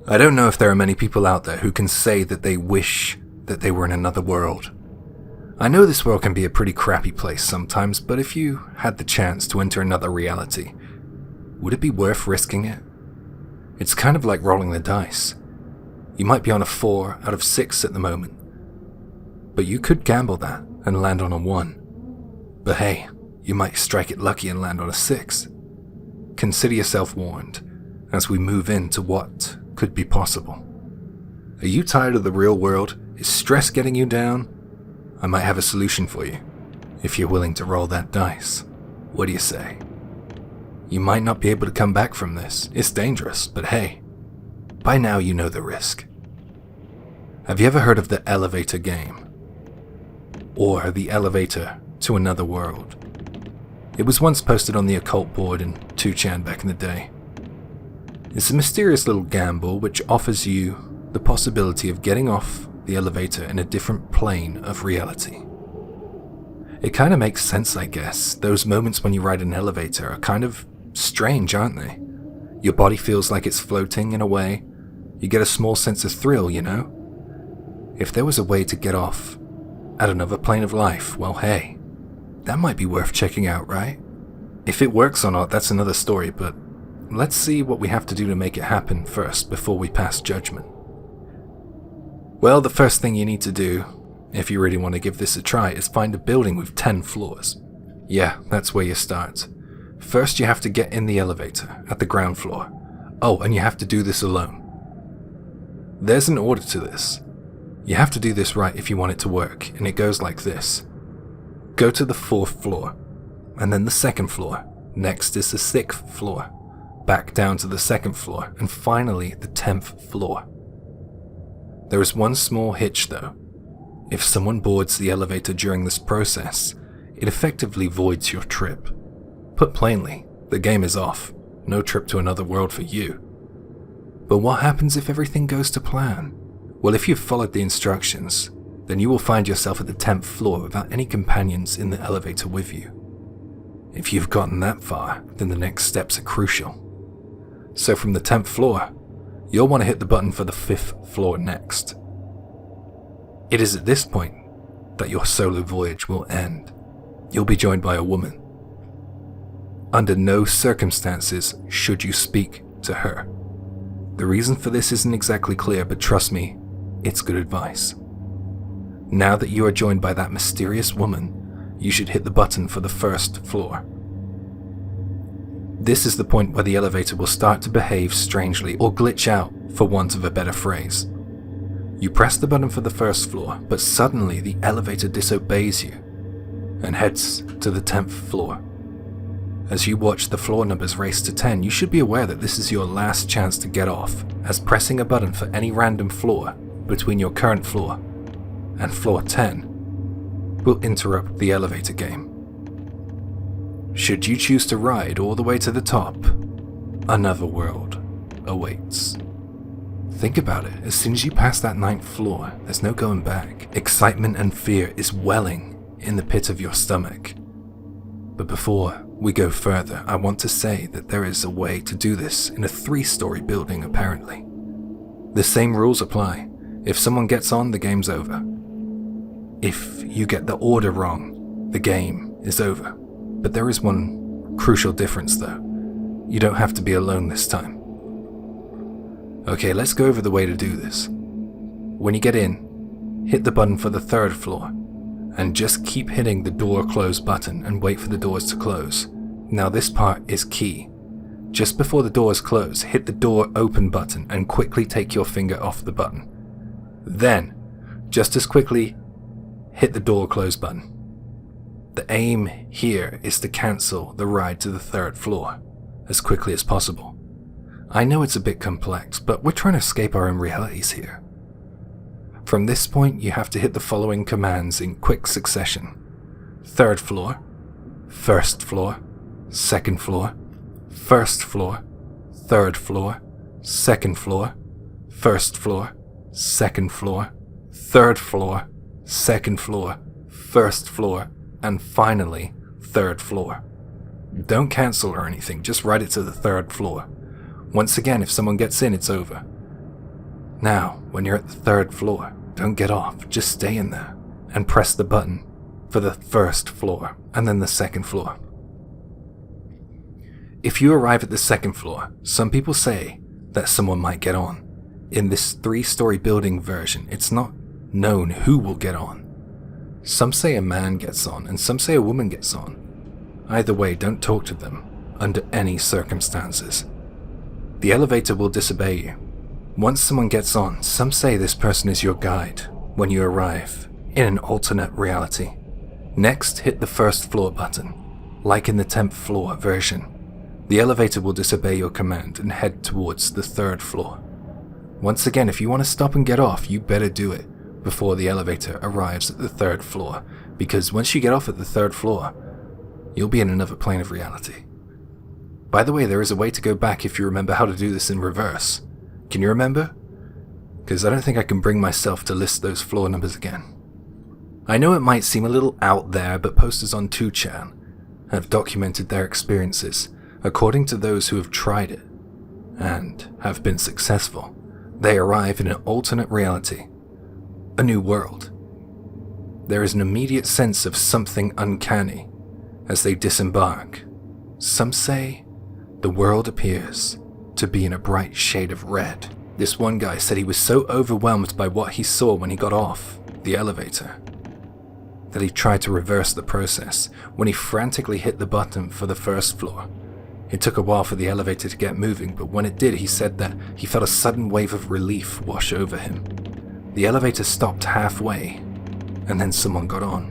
I don't know if there are many people out there who can say that they wish that they were in another world. I know this world can be a pretty crappy place sometimes, but if you had the chance to enter another reality, would it be worth risking it? It's kind of like rolling the dice. You might be on a 4 out of 6 at the moment, but you could gamble that and land on a 1. But hey, you might strike it lucky and land on a 6. Consider yourself warned as we move into what could be possible. Are you tired of the real world? Is stress getting you down? I might have a solution for you, if you're willing to roll that dice. What do you say? You might not be able to come back from this. It's dangerous, but hey, by now you know the risk. Have you ever heard of the elevator game? Or the elevator to another world? It was once posted on the occult board in 2chan back in the day. It's a mysterious little gamble which offers you the possibility of getting off the elevator in a different plane of reality. It kind of makes sense, I guess. Those moments when you ride an elevator are kind of strange, aren't they? Your body feels like it's floating in a way. You get a small sense of thrill, you know? If there was a way to get off at another plane of life, well hey, that might be worth checking out, right? If it works or not, that's another story, but let's see what we have to do to make it happen first before we pass judgment. Well, the first thing you need to do, if you really want to give this a try, is find a building with 10 floors. Yeah, that's where you start. First, you have to get in the elevator at the ground floor. Oh, and you have to do this alone. There's an order to this. You have to do this right if you want it to work, and it goes like this. Go to the 4th floor, and then the 2nd floor. Next is the 6th floor. Back down to the 2nd floor, and finally the 10th floor. There is one small hitch though. If someone boards the elevator during this process, it effectively voids your trip. Put plainly, the game is off. No trip to another world for you. But what happens if everything goes to plan? Well, if you've followed the instructions, then you will find yourself at the 10th floor without any companions in the elevator with you. If you've gotten that far, then the next steps are crucial. So from the 10th floor, you'll want to hit the button for the 5th floor next. It is at this point that your solo voyage will end. You'll be joined by a woman. Under no circumstances should you speak to her. The reason for this isn't exactly clear, but trust me, it's good advice. Now that you are joined by that mysterious woman, you should hit the button for the 1st floor. This is the point where the elevator will start to behave strangely or glitch out, for want of a better phrase. You press the button for the 1st floor, but suddenly the elevator disobeys you and heads to the 10th floor. As you watch the floor numbers race to 10, you should be aware that this is your last chance to get off, as pressing a button for any random floor between your current floor and floor 10 will interrupt the elevator game. Should you choose to ride all the way to the top, another world awaits. Think about it, as soon as you pass that 9th floor, there's no going back. Excitement and fear is welling in the pit of your stomach. But before we go further, I want to say that there is a way to do this in a 3-story building apparently. The same rules apply. If someone gets on, the game's over. If you get the order wrong, the game is over. But there is one crucial difference though. You don't have to be alone this time. Okay, let's go over the way to do this. When you get in, hit the button for the 3rd floor, and just keep hitting the door close button and wait for the doors to close. Now this part is key. Just before the doors close, hit the door open button and quickly take your finger off the button. Then, just as quickly, hit the door close button. The aim here is to cancel the ride to the 3rd floor as quickly as possible. I know it's a bit complex, but we're trying to escape our own realities here. From this point, you have to hit the following commands in quick succession. 3rd floor, 1st floor, 2nd floor, 1st floor, 3rd floor, 2nd floor, 1st floor, 2nd floor, 3rd floor, 2nd floor, 1st floor, and finally, 3rd floor. Don't cancel or anything, just ride it to the 3rd floor. Once again, if someone gets in, it's over. Now, when you're at the 3rd floor, don't get off, just stay in there and press the button for the 1st floor and then the 2nd floor. If you arrive at the 2nd floor, some people say that someone might get on. In this 3-story building version, it's not known who will get on. Some say a man gets on and some say a woman gets on. Either way, don't talk to them under any circumstances. The elevator will disobey you. Once someone gets on, some say this person is your guide when you arrive in an alternate reality. Next, hit the 1st floor button. Like in the 10th floor version, the elevator will disobey your command and head towards the 3rd floor. Once again, if you want to stop and get off, you better do it before the elevator arrives at the 3rd floor, because once you get off at the 3rd floor, you'll be in another plane of reality. By the way, there is a way to go back if you remember how to do this in reverse. Can you remember? Because I don't think I can bring myself to list those floor numbers again. I know it might seem a little out there, but posters on 2chan have documented their experiences. According to those who have tried it and have been successful, they arrive in an alternate reality, a new world. There is an immediate sense of something uncanny as they disembark. Some say the world appears to be in a bright shade of red. This one guy said he was so overwhelmed by what he saw when he got off the elevator that he tried to reverse the process when he frantically hit the button for the 1st floor. It took a while for the elevator to get moving, but when it did, he said that he felt a sudden wave of relief wash over him. The elevator stopped halfway, and then someone got on.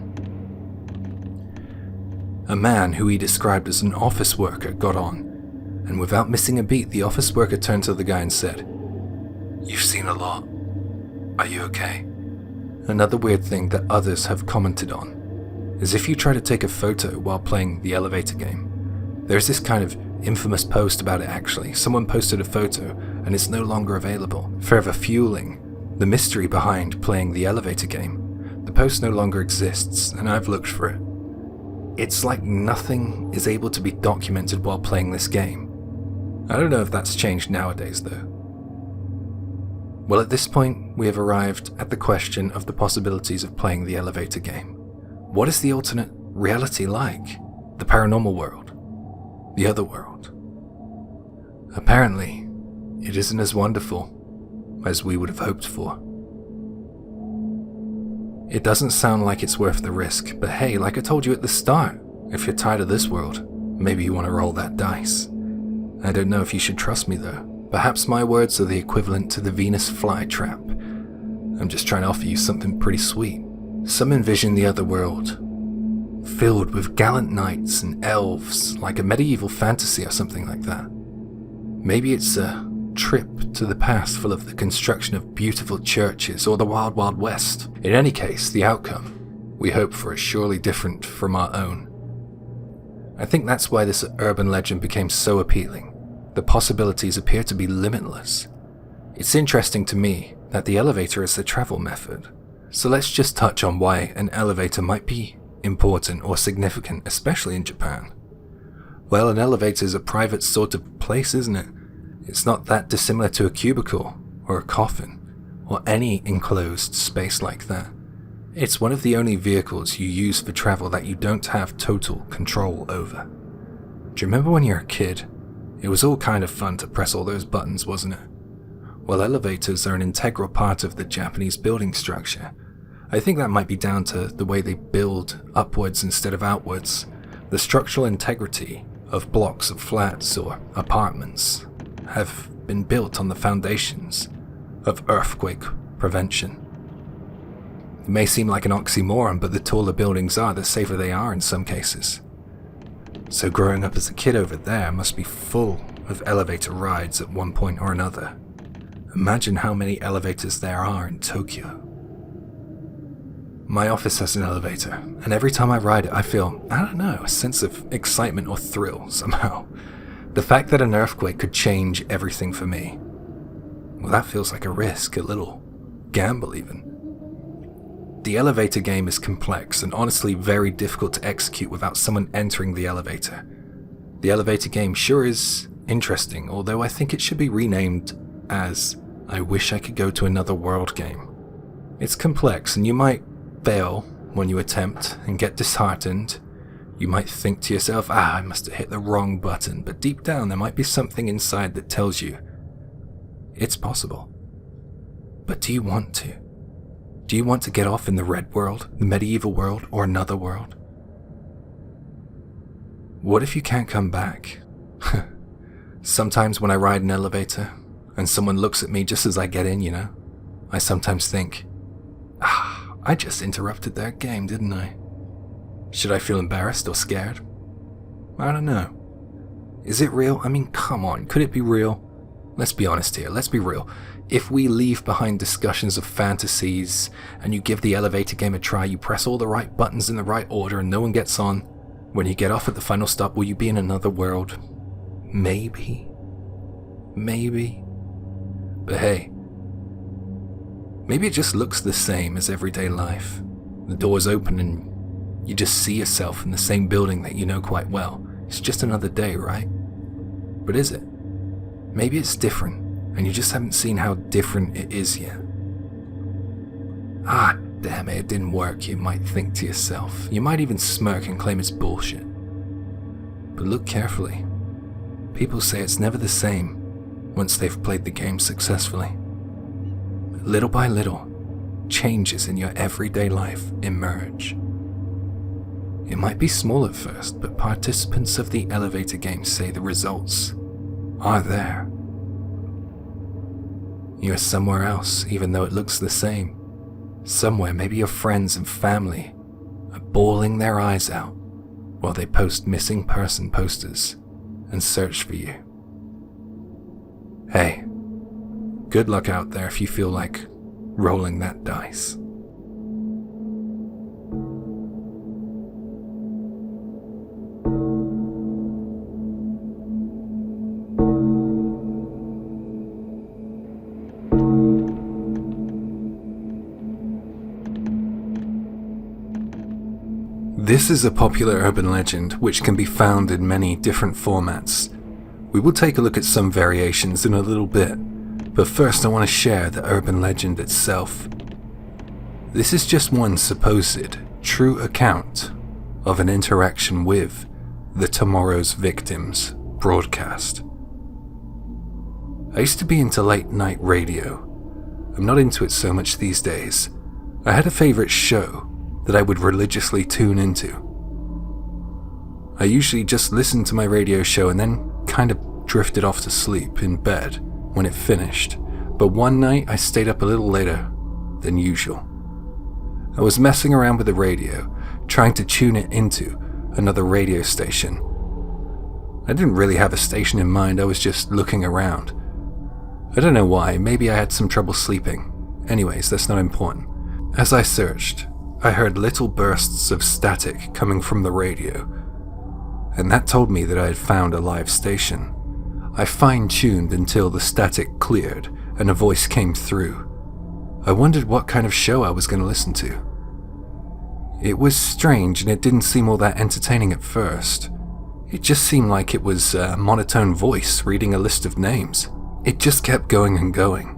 A man who he described as an office worker got on, and without missing a beat, the office worker turned to the guy and said, "You've seen a lot. Are you okay?" Another weird thing that others have commented on is if you try to take a photo while playing the elevator game. There's this kind of infamous post about it actually. Someone posted a photo and it's no longer available, further fueling the mystery behind playing the elevator game. The post no longer exists and I've looked for it. It's like nothing is able to be documented while playing this game. I don't know if that's changed nowadays though. Well, at this point, we have arrived at the question of the possibilities of playing the elevator game. What is the alternate reality like? The paranormal world? The other world? Apparently, it isn't as wonderful as we would have hoped for. It doesn't sound like it's worth the risk, but hey, like I told you at the start, if you're tired of this world, maybe you want to roll that dice. I don't know if you should trust me though. Perhaps my words are the equivalent to the Venus flytrap. I'm just trying to offer you something pretty sweet. Some envision the other world, filled with gallant knights and elves, like a medieval fantasy or something like that. Maybe it's a trip to the past full of the construction of beautiful churches or the wild, wild west. In any case, the outcome we hope for is surely different from our own. I think that's why this urban legend became so appealing. The possibilities appear to be limitless. It's interesting to me that the elevator is the travel method. So let's just touch on why an elevator might be important or significant, especially in Japan. Well, an elevator is a private sort of place, isn't it? It's not that dissimilar to a cubicle or a coffin or any enclosed space like that. It's one of the only vehicles you use for travel that you don't have total control over. Do you remember when you were a kid? It was all kind of fun to press all those buttons, wasn't it? Well, elevators are an integral part of the Japanese building structure. I think that might be down to the way they build upwards instead of outwards. The structural integrity of blocks of flats or apartments have been built on the foundations of earthquake prevention. It may seem like an oxymoron, but the taller buildings are, the safer they are in some cases. So growing up as a kid over there must be full of elevator rides at one point or another. Imagine how many elevators there are in Tokyo. My office has an elevator, and every time I ride it I feel, I don't know, a sense of excitement or thrill somehow. The fact that an earthquake could change everything for me, well, that feels like a risk, a little gamble even. The elevator game is complex and honestly very difficult to execute without someone entering the elevator. The elevator game sure is interesting, although I think it should be renamed as I wish I could go to another world game. It's complex and you might fail when you attempt and get disheartened. You might think to yourself, I must have hit the wrong button, but deep down there might be something inside that tells you it's possible. But do you want to? Do you want to get off in the red world, the medieval world, or another world? What if you can't come back? Sometimes when I ride an elevator and someone looks at me just as I get in, I sometimes think, I just interrupted their game, didn't I? Should I feel embarrassed or scared? I don't know. Is it real? I mean, come on, could it be real? Let's be honest here, let's be real. If we leave behind discussions of fantasies and you give the elevator game a try, you press all the right buttons in the right order and no one gets on, when you get off at the final stop, will you be in another world? Maybe. But hey, maybe it just looks the same as everyday life. The doors open and you just see yourself in the same building that you know quite well. It's just another day, right? But is it? Maybe it's different, and you just haven't seen how different it is yet. Damn it didn't work, you might think to yourself. You might even smirk and claim it's bullshit. But look carefully. People say it's never the same once they've played the game successfully. Little by little, changes in your everyday life emerge. It might be small at first, but participants of the elevator game say the results are there. You're somewhere else, even though it looks the same. Somewhere, maybe your friends and family are bawling their eyes out while they post missing person posters and search for you. Hey, good luck out there if you feel like rolling that dice. This is a popular urban legend which can be found in many different formats. We will take a look at some variations in a little bit, but first I want to share the urban legend itself. This is just one supposed true account of an interaction with the Tomorrow's Victims broadcast. I used to be into late night radio. I'm not into it so much these days. I had a favorite show that I would religiously tune into. I usually just listened to my radio show and then kind of drifted off to sleep in bed when it finished, but one night I stayed up a little later than usual. I was messing around with the radio, trying to tune it into another radio station. I didn't really have a station in mind, I was just looking around. I don't know why, maybe I had some trouble sleeping. Anyways, that's not important. As I searched, I heard little bursts of static coming from the radio, and that told me that I had found a live station. I fine-tuned until the static cleared and a voice came through. I wondered what kind of show I was going to listen to. It was strange and it didn't seem all that entertaining at first. It just seemed like it was a monotone voice reading a list of names. It just kept going and going.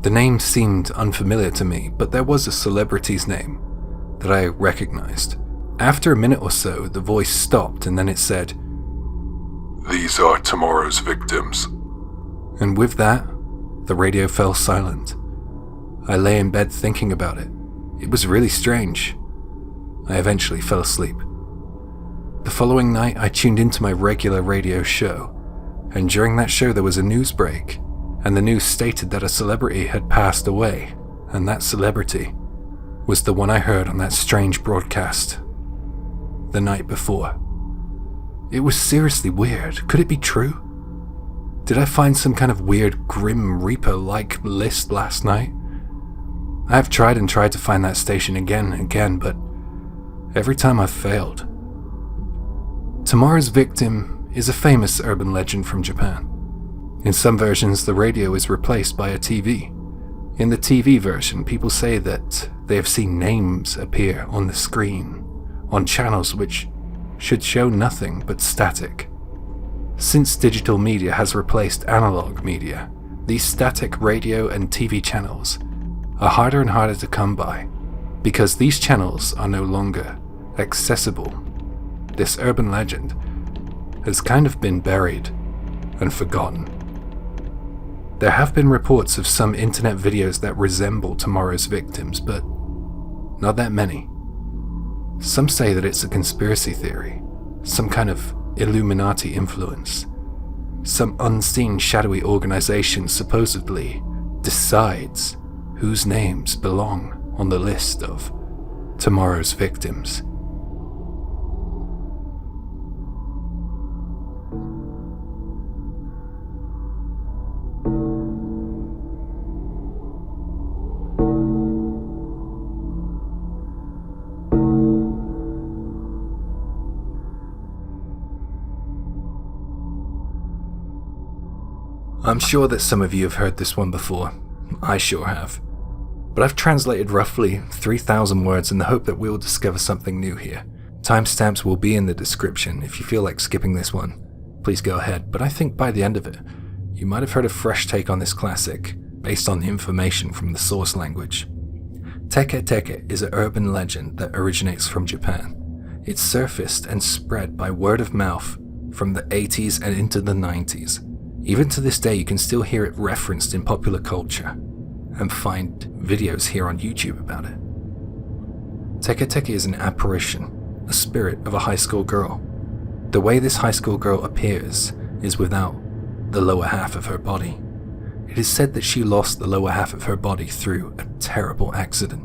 The name seemed unfamiliar to me, but there was a celebrity's name that I recognized. After a minute or so, the voice stopped and then it said, "These are tomorrow's victims." And with that, the radio fell silent. I lay in bed thinking about it. It was really strange. I eventually fell asleep. The following night, I tuned into my regular radio show, and during that show there was a news break. And the news stated that a celebrity had passed away, and that celebrity was the one I heard on that strange broadcast the night before. It was seriously weird. Could it be true? Did I find some kind of weird Grim Reaper-like list last night? I have tried and tried to find that station again and again, but every time I've failed. Tomorrow's Victim is a famous urban legend from Japan. In some versions, the radio is replaced by a TV. In the TV version, people say that they have seen names appear on the screen, on channels which should show nothing but static. Since digital media has replaced analog media, These static radio and TV channels are harder and harder to come by because these channels are no longer accessible. This urban legend has kind of been buried and forgotten. There have been reports of some internet videos that resemble tomorrow's victims, but not that many. Some say that it's a conspiracy theory, some kind of Illuminati influence. Some unseen shadowy organization supposedly decides whose names belong on the list of tomorrow's victims. I'm sure that some of you have heard this one before. I sure have. But I've translated roughly 3,000 words in the hope that we will discover something new here. Timestamps will be in the description. If you feel like skipping this one, please go ahead. But I think by the end of it, you might have heard a fresh take on this classic, based on the information from the source language. Teke Teke is an urban legend that originates from Japan. It surfaced and spread by word of mouth from the 80s and into the 90s. Even to this day, you can still hear it referenced in popular culture and find videos here on YouTube about it. Teke Teke is an apparition, a spirit of a high school girl. The way this high school girl appears is without the lower half of her body. It is said that she lost the lower half of her body through a terrible accident.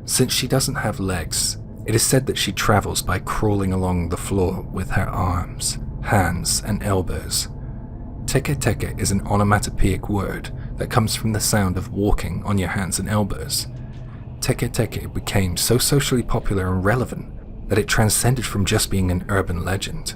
Since she doesn't have legs, it is said that she travels by crawling along the floor with her arms, hands, and elbows. Teke Teke is an onomatopoeic word that comes from the sound of walking on your hands and elbows. Teke Teke became so socially popular and relevant that it transcended from just being an urban legend.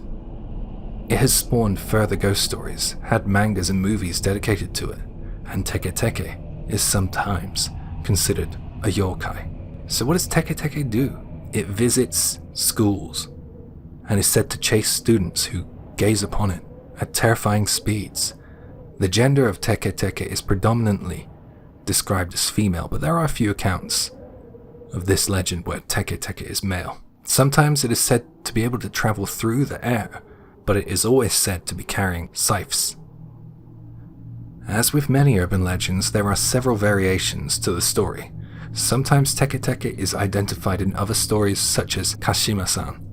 It has spawned further ghost stories, had mangas and movies dedicated to it, and Teke Teke is sometimes considered a yokai. So what does Teke Teke do? It visits schools and is said to chase students who gaze upon it at terrifying speeds. The gender of Teke Teke is predominantly described as female, but there are a few accounts of this legend where Teke Teke is male. Sometimes it is said to be able to travel through the air, but it is always said to be carrying scythes. As with many urban legends, there are several variations to the story. Sometimes Teke Teke is identified in other stories such as Kashima-san.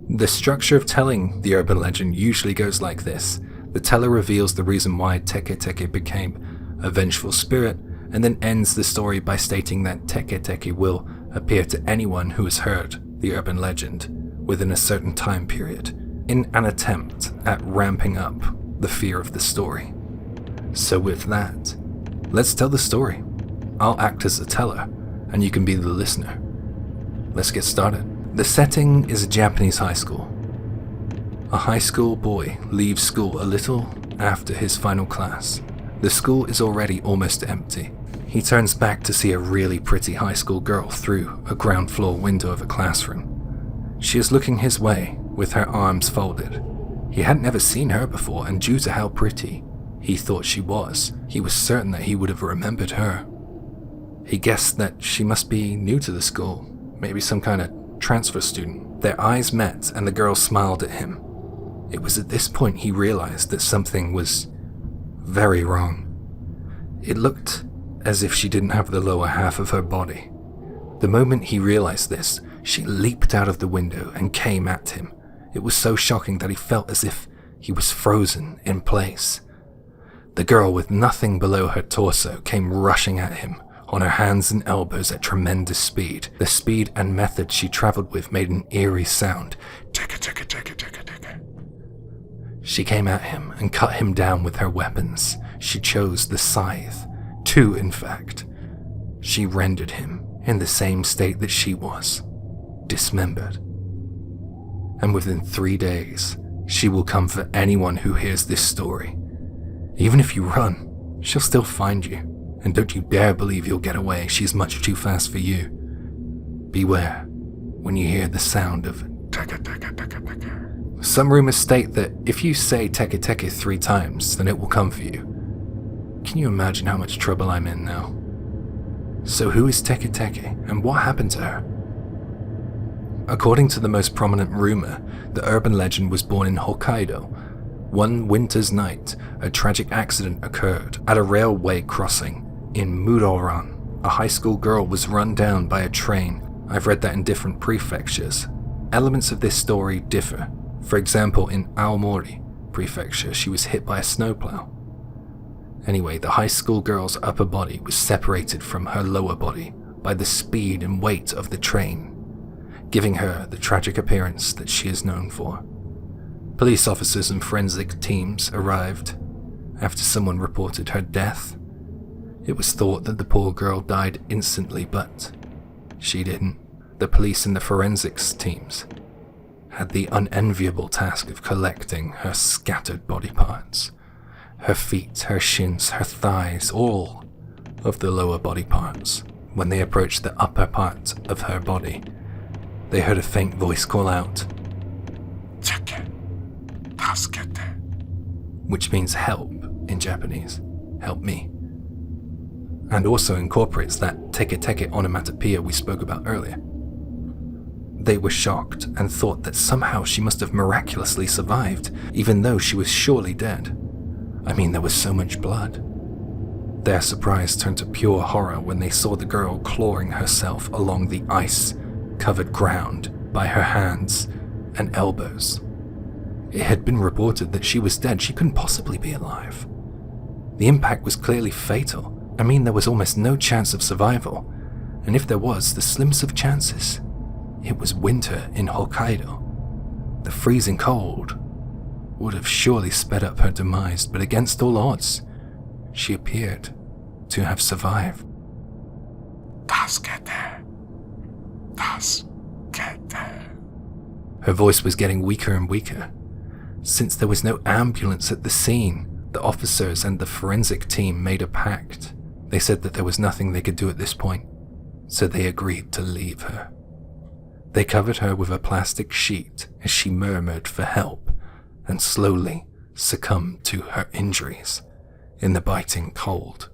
The structure of telling the urban legend usually goes like this. The teller reveals the reason why Teke Teke became a vengeful spirit, and then ends the story by stating that Teke Teke will appear to anyone who has heard the urban legend within a certain time period, in an attempt at ramping up the fear of the story. So with that, let's tell the story. I'll act as the teller, and you can be the listener. Let's get started. The setting is a Japanese high school. A high school boy leaves school a little after his final class. The school is already almost empty. He turns back to see a really pretty high school girl through a ground floor window of a classroom. She is looking his way with her arms folded. He hadn't ever seen her before, and due to how pretty he thought she was, he was certain that he would have remembered her. He guessed that she must be new to the school, maybe some kind of transfer student. Their eyes met and the girl smiled at him. It was at this point he realized that something was very wrong. It looked as if she didn't have the lower half of her body. The moment he realized this, she leaped out of the window and came at him. It was so shocking that he felt as if he was frozen in place. The girl, with nothing below her torso, came rushing at him on her hands and elbows at tremendous speed. The speed and method she traveled with made an eerie sound. Teke, teke, teke, teke, teke. She came at him and cut him down with her weapons. She chose the scythe. Two, in fact. She rendered him in the same state that she was, dismembered. And within 3 days, she will come for anyone who hears this story. Even if you run, she'll still find you. And don't you dare believe you'll get away. She's much too fast for you. Beware when you hear the sound of Teke Teke Teke Teke. Some rumors state that if you say Teke Teke 3 times, then it will come for you. Can you imagine how much trouble I'm in now? So who is Teke Teke, and what happened to her? According to the most prominent rumor, the urban legend was born in Hokkaido. One winter's night, a tragic accident occurred at a railway crossing in Muroran. A high school girl was run down by a train. I've read that in different prefectures. Elements of this story differ. For example, in Aomori Prefecture, she was hit by a snowplow. Anyway, the high school girl's upper body was separated from her lower body by the speed and weight of the train, giving her the tragic appearance that she is known for. Police officers and forensic teams arrived after someone reported her death. It was thought that the poor girl died instantly, but she didn't. The police and the forensics teams had the unenviable task of collecting her scattered body parts. Her feet, her shins, her thighs, all of the lower body parts. When they approached the upper part of her body, they heard a faint voice call out, "Teke, tasukete," which means help in Japanese, help me, and also incorporates that Teke Teke onomatopoeia we spoke about earlier. They were shocked and thought that somehow she must have miraculously survived, even though she was surely dead. I mean, there was so much blood. Their surprise turned to pure horror when they saw the girl clawing herself along the ice-covered ground by her hands and elbows. It had been reported that she was dead. She couldn't possibly be alive. The impact was clearly fatal. I mean, there was almost no chance of survival. And if there was, the slimmest of chances. It was winter in Hokkaido. The freezing cold would have surely sped up her demise, but against all odds, she appeared to have survived. Tasukete. Tasukete. Her voice was getting weaker and weaker. Since there was no ambulance at the scene, the officers and the forensic team made a pact. They said that there was nothing they could do at this point, so they agreed to leave her. They covered her with a plastic sheet as she murmured for help and slowly succumbed to her injuries in the biting cold.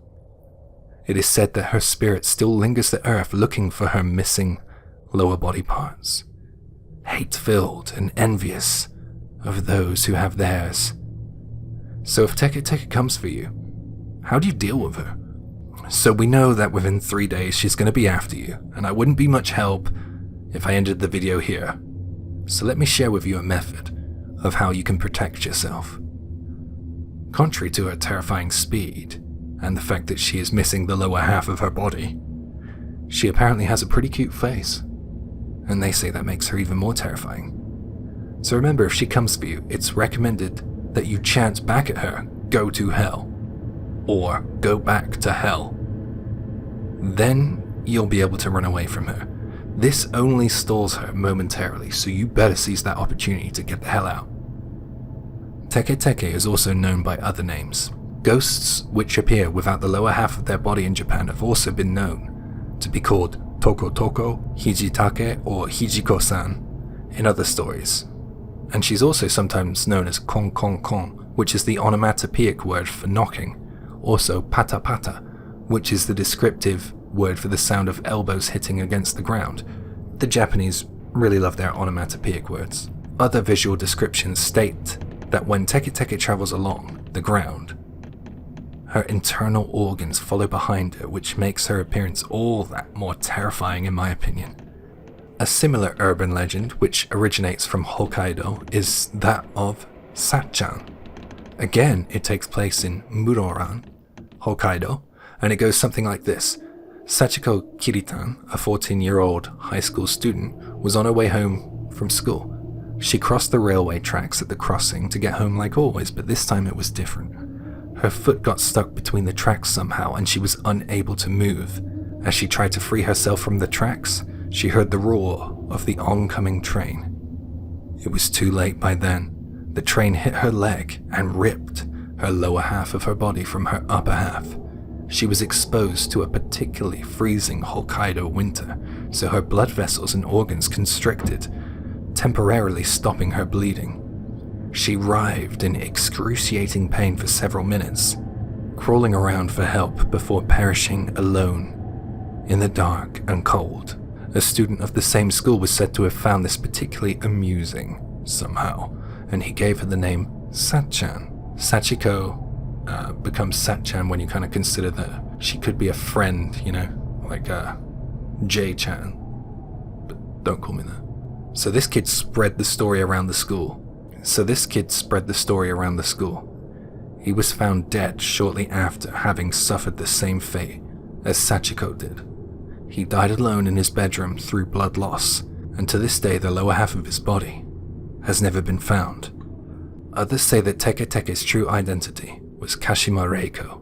It is said that her spirit still lingers the earth looking for her missing lower body parts, hate-filled and envious of those who have theirs. So if Teke Teke comes for you, how do you deal with her? So we know that within 3 days she's going to be after you, and I wouldn't be much help if I ended the video here. So let me share with you a method of how you can protect yourself. Contrary to her terrifying speed, and the fact that she is missing the lower half of her body, she apparently has a pretty cute face, and they say that makes her even more terrifying. So remember, if she comes for you, it's recommended that you chant back at her, "Go to hell," or "Go back to hell." Then you'll be able to run away from her. This only stalls her momentarily, so you better seize that opportunity to get the hell out. Teke Teke is also known by other names. Ghosts which appear without the lower half of their body in Japan have also been known to be called Toko Toko, Hijitake, or Hijiko-san in other stories. And she's also sometimes known as Kong Kong Kong, which is the onomatopoeic word for knocking, also Pata Pata, which is the descriptive word for the sound of elbows hitting against the ground. The Japanese really love their onomatopoeic words. Other visual descriptions state that when Teke Teke travels along the ground, her internal organs follow behind her, which makes her appearance all that more terrifying in my opinion. A similar urban legend, which originates from Hokkaido, is that of Satchan. Again, it takes place in Muroran, Hokkaido, and it goes something like this. Sachiko Kiritan, a 14-year-old high school student, was on her way home from school. She crossed the railway tracks at the crossing to get home like always, but this time it was different. Her foot got stuck between the tracks somehow, and she was unable to move. As she tried to free herself from the tracks, she heard the roar of the oncoming train. It was too late by then. The train hit her leg and ripped her lower half of her body from her upper half. She was exposed to a particularly freezing Hokkaido winter, so her blood vessels and organs constricted, temporarily stopping her bleeding. She writhed in excruciating pain for several minutes, crawling around for help before perishing alone in the dark and cold. A student of the same school was said to have found this particularly amusing somehow, and he gave her the name Satchan. Sachiko becomes Satchan when you kind of consider that she could be a friend, like J-chan. But don't call me that. So this kid spread the story around the school. He was found dead shortly after having suffered the same fate as Sachiko did. He died alone in his bedroom through blood loss, and to this day the lower half of his body has never been found. Others say that Teke Teke's true identity was Kashima Reiko.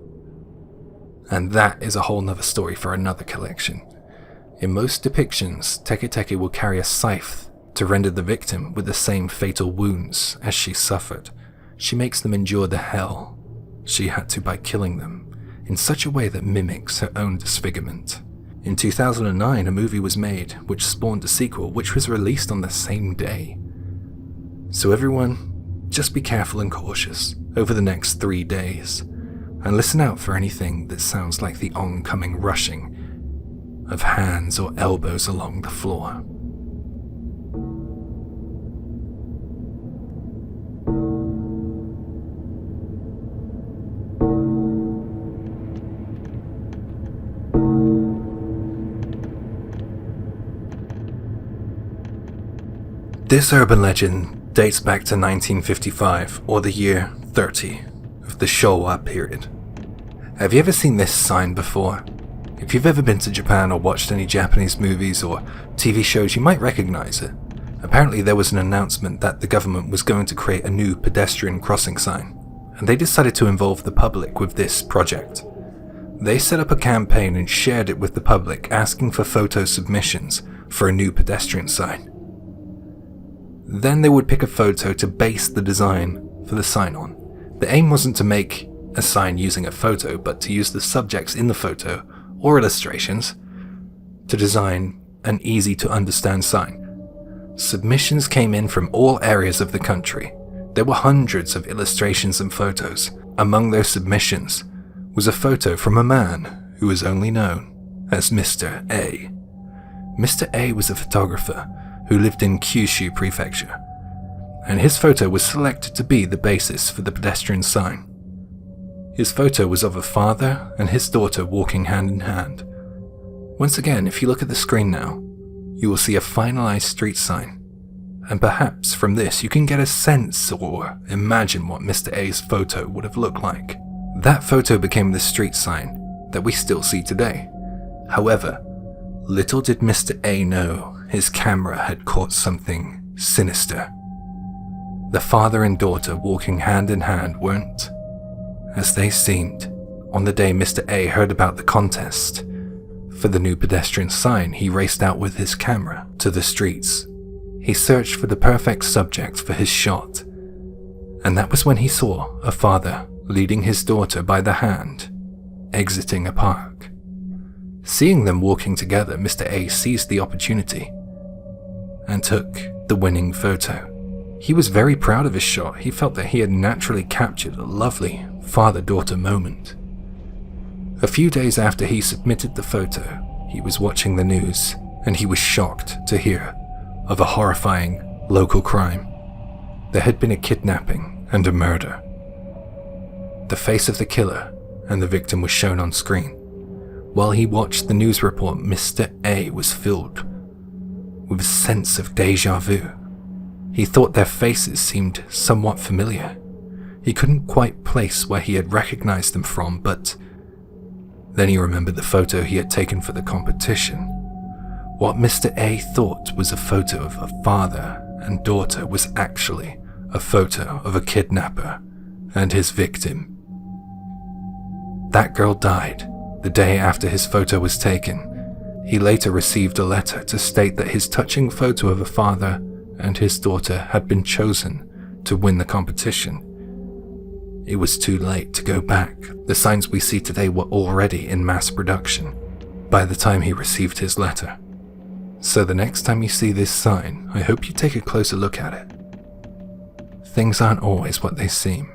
And that is a whole nother story for another collection. In most depictions, Teke Teke will carry a scythe to render the victim with the same fatal wounds as she suffered. She makes them endure the hell she had to by killing them in such a way that mimics her own disfigurement. In 2009, a movie was made which spawned a sequel which was released on the same day. So everyone, just be careful and cautious over the next 3 days, and listen out for anything that sounds like the oncoming rushing of hands or elbows along the floor. This urban legend dates back to 1955, or the year 30 of the Showa period. Have you ever seen this sign before? If you've ever been to Japan or watched any Japanese movies or TV shows, you might recognize it. Apparently there was an announcement that the government was going to create a new pedestrian crossing sign, and they decided to involve the public with this project. They set up a campaign and shared it with the public, asking for photo submissions for a new pedestrian sign. Then they would pick a photo to base the design for the sign on. The aim wasn't to make a sign using a photo, but to use the subjects in the photo or illustrations to design an easy-to-understand sign. Submissions came in from all areas of the country. There were hundreds of illustrations and photos. Among those submissions was a photo from a man who was only known as Mr. A. Mr. A was a photographer who lived in Kyushu Prefecture, and his photo was selected to be the basis for the pedestrian sign. His photo was of a father and his daughter walking hand in hand. Once again, if you look at the screen now, you will see a finalized street sign, and perhaps from this you can get a sense or imagine what Mr. A's photo would have looked like. That photo became the street sign that we still see today. However, little did Mr. A know his camera had caught something sinister. The father and daughter walking hand in hand weren't as they seemed. On the day Mr. A heard about the contest for the new pedestrian sign, he raced out with his camera to the streets. He searched for the perfect subject for his shot, and that was when he saw a father leading his daughter by the hand, exiting a park. Seeing them walking together, Mr. A seized the opportunity and took the winning photo. He was very proud of his shot. He felt that he had naturally captured a lovely father-daughter moment. A few days after he submitted the photo, he was watching the news, and he was shocked to hear of a horrifying local crime. There had been a kidnapping and a murder. The face of the killer and the victim was shown on screen. While he watched the news report, Mr. A was filled with a sense of deja vu. He thought their faces seemed somewhat familiar. He couldn't quite place where he had recognized them from, but then he remembered the photo he had taken for the competition. What Mr. A thought was a photo of a father and daughter was actually a photo of a kidnapper and his victim. That girl died the day after his photo was taken. He later received a letter to state that his touching photo of a father and his daughter had been chosen to win the competition. It was too late to go back. The signs we see today were already in mass production by the time he received his letter. So the next time you see this sign, I hope you take a closer look at it. Things aren't always what they seem.